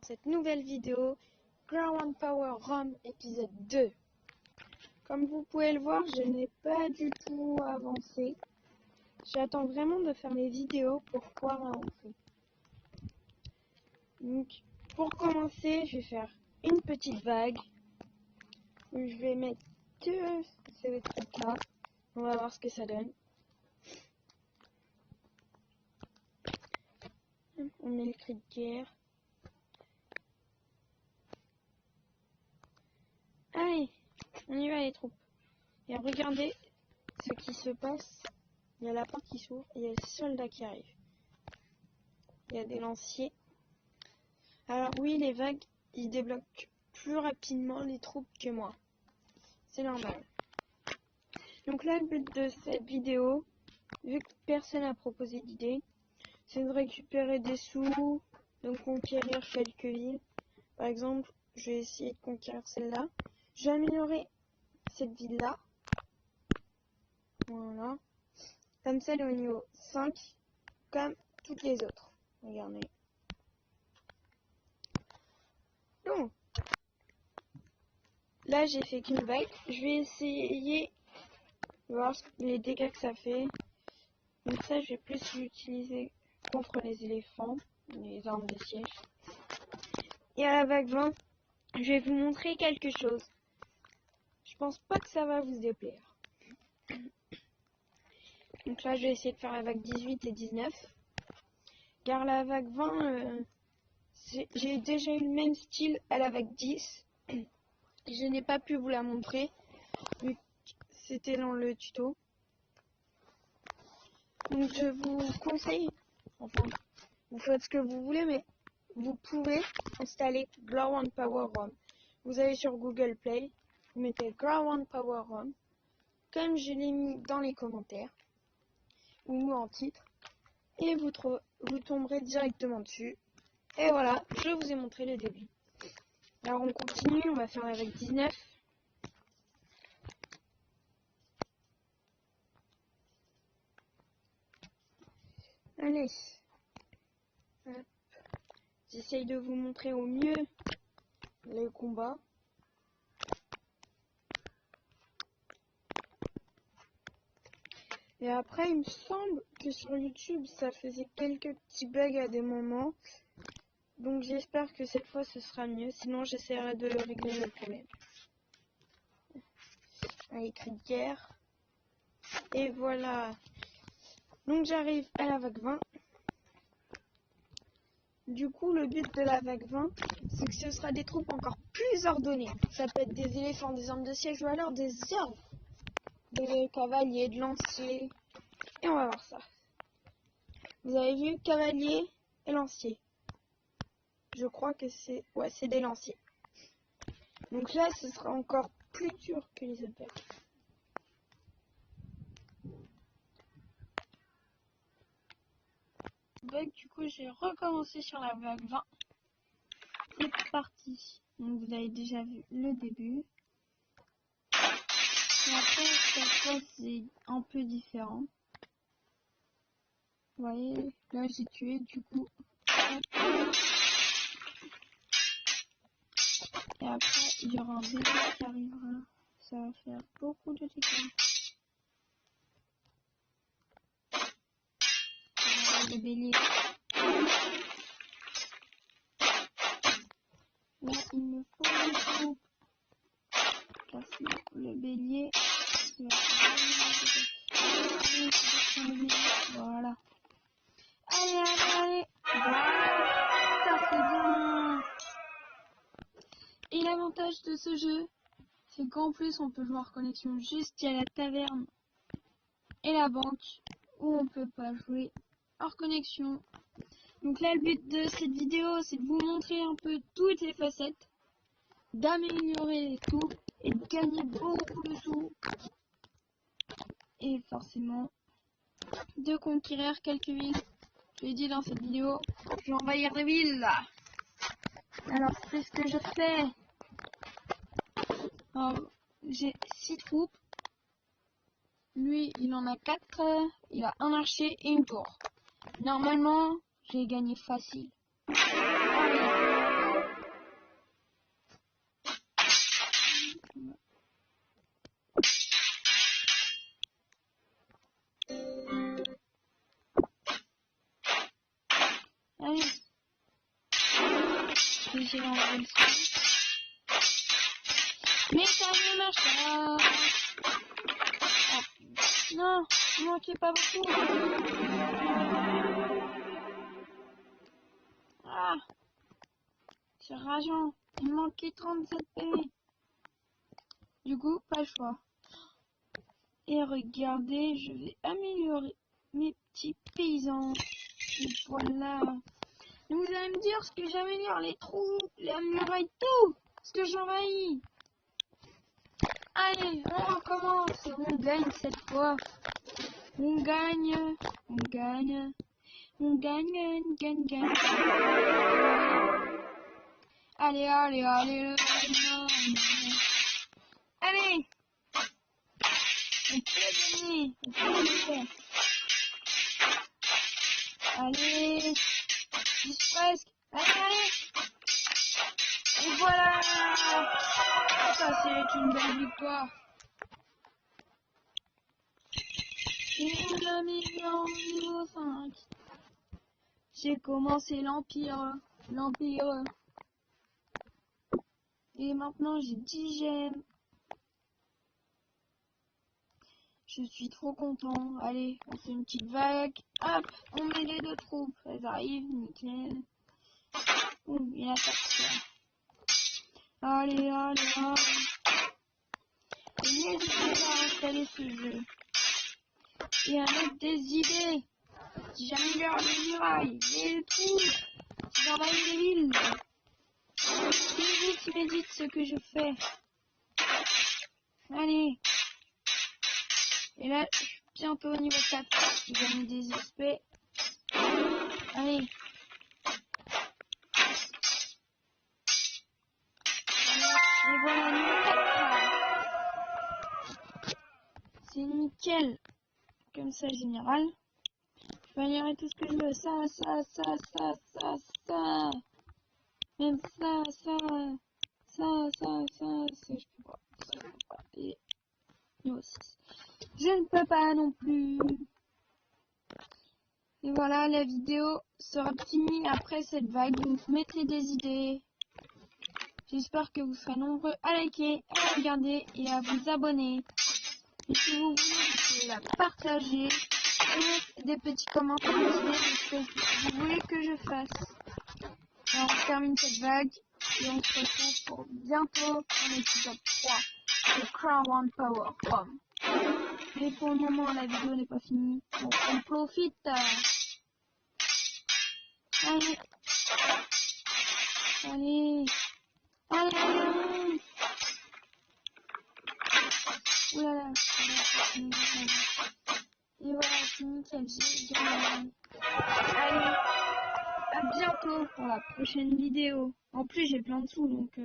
Cette nouvelle vidéo, Ground Power Rome épisode 2. Comme vous pouvez le voir, je n'ai pas du tout avancé. J'attends vraiment de faire mes vidéos pour pouvoir avancer. Donc, pour commencer, je vais faire une petite vague. Je vais mettre que ces trucs-là. On va voir ce que ça donne. On met le cri de guerre. Allez, on y va les troupes. Et regardez ce qui se passe. Il y a la porte qui s'ouvre et il y a les soldats qui arrivent. Il y a des lanciers. Alors oui, les vagues, ils débloquent plus rapidement les troupes que moi. C'est normal. Donc là, le but de cette vidéo, vu que personne n'a proposé d'idée, c'est de récupérer des sous, de conquérir quelques villes. Par exemple, je vais essayer de conquérir celle-là. Je vais améliorer cette ville-là. Voilà. Comme ça, elle est au niveau 5, comme toutes les autres. Regardez. Donc, là, j'ai fait qu'une vague. Je vais essayer de voir les dégâts que ça fait. Donc ça, je vais plus l'utiliser contre les éléphants, les armes de siège. Et à la vague 20, je vais vous montrer quelque chose. Je pense pas que ça va vous déplaire. Donc là, je vais essayer de faire la vague 18 et 19. Car la vague 20, j'ai déjà eu le même style à la vague 10. Je n'ai pas pu vous la montrer, vu que c'était dans le tuto. Donc je vous conseille, enfin, vous faites ce que vous voulez, mais vous pouvez installer Ground Power Rome. Vous allez sur Google Play, vous mettez Ground Power Rome, comme je l'ai mis dans les commentaires, ou en titre, et vous tomberez directement dessus. Et voilà, je vous ai montré le début. Alors on continue, on va faire avec 19. Allez, j'essaye de vous montrer au mieux le combat. Et après, il me semble que sur YouTube, ça faisait quelques petits bugs à des moments. Donc j'espère que cette fois, ce sera mieux. Sinon, j'essaierai de régler le problème. Allez, cri de guerre. Et voilà. Donc j'arrive à la vague 20. Du coup, le but de la vague 20, c'est que ce sera des troupes encore plus ordonnées. Ça peut être des éléphants, des armes de siège ou alors des ordres. Des cavaliers, de lanciers. Et on va voir ça. Vous avez vu, cavalier et lancier. Je crois que c'est... Ouais, c'est des lanciers. Donc là, ce sera encore plus dur que les autres vagues. Du coup, j'ai recommencé sur la vague 20. C'est parti. Donc vous avez déjà vu le début. Et après, cette fois, c'est un peu différent. Vous voyez, là, j'ai tué, du coup. Et après, il y aura un bébé qui arrivera. Ça va faire beaucoup de dégâts. Le bélier. Là, il me faut une troupe. Car sinon, le bélier, voilà. Allez, allez, allez. Voilà. Ça, c'est bien. Et l'avantage de ce jeu, c'est qu'en plus, on peut jouer en connexion juste à la taverne et la banque, où on peut pas jouer hors connexion. Donc là, le but de cette vidéo, c'est de vous montrer un peu toutes les facettes, d'améliorer les tout et de gagner beaucoup de sous. Et forcément, de conquérir quelques villes. Je l'ai dit dans cette vidéo, je vais envahir des villes là. Alors, c'est ce que je fais. J'ai 6 troupes. Lui, il en a 4. Il a un archer et une tour. Normalement, j'ai gagné facile. J'ai essayé d'enlever le son. Mais ça ne marche pas. Ah. Non, il manquait pas beaucoup. Ah, c'est rageant. Il manquait 37 PV. Du coup, pas le choix. Et regardez, je vais améliorer mes petits paysans. Et voilà. Vous allez me dire ce que j'améliore, les trous, les murailles, tout ce que j'envahis. Allez, on recommence. On gagne cette fois. On gagne. On gagne. On gagne, gagne, gagne. Allez, allez, allez. Allez. On peut gagner. On peut le faire. Allez. Juste presque. Allez, allez. Et voilà. Ça, c'est une belle victoire. Et on a mis en niveau 5. J'ai commencé l'Empire. Et maintenant, j'ai 10 gemmes. Je suis trop content. Allez, on fait une petite vague. Hop, on met les deux troupes. Elles arrivent, nickel. Ouh, il attaque ça. Allez, allez, allez. Et n'hésitez pas à installer ce jeu. Et à mettre des idées. Si j'améliore les murailles, les trous, si j'envahis les villes. C'est vous qui me dites ce que je fais. Allez. Et là, je suis bientôt au niveau 4. Je gagne des XP. Allez. Et voilà, niveau 4. C'est nickel. Comme ça, général. Je peux améliorer tout ce que je veux. Ça. Même ça. Je peux pas. Et niveau 6. Je ne peux pas non plus. Et voilà, la vidéo sera finie après cette vague. Donc, mettez des idées. J'espère que vous serez nombreux à liker, à regarder et à vous abonner. Et si vous voulez, vous pouvez la partager et mettre des petits commentaires d'idées de ce que vous voulez que je fasse. Et on termine cette vague et on se retrouve pour bientôt en épisode 3 de Crown One Power Home. Mais pour le moment, la vidéo n'est pas finie. Donc on profite. Allez. Allez. Allez. Oulala. Et voilà, c'est nickel. J'ai gagné. Allez. À bientôt pour la prochaine vidéo. En plus, j'ai plein de sous, donc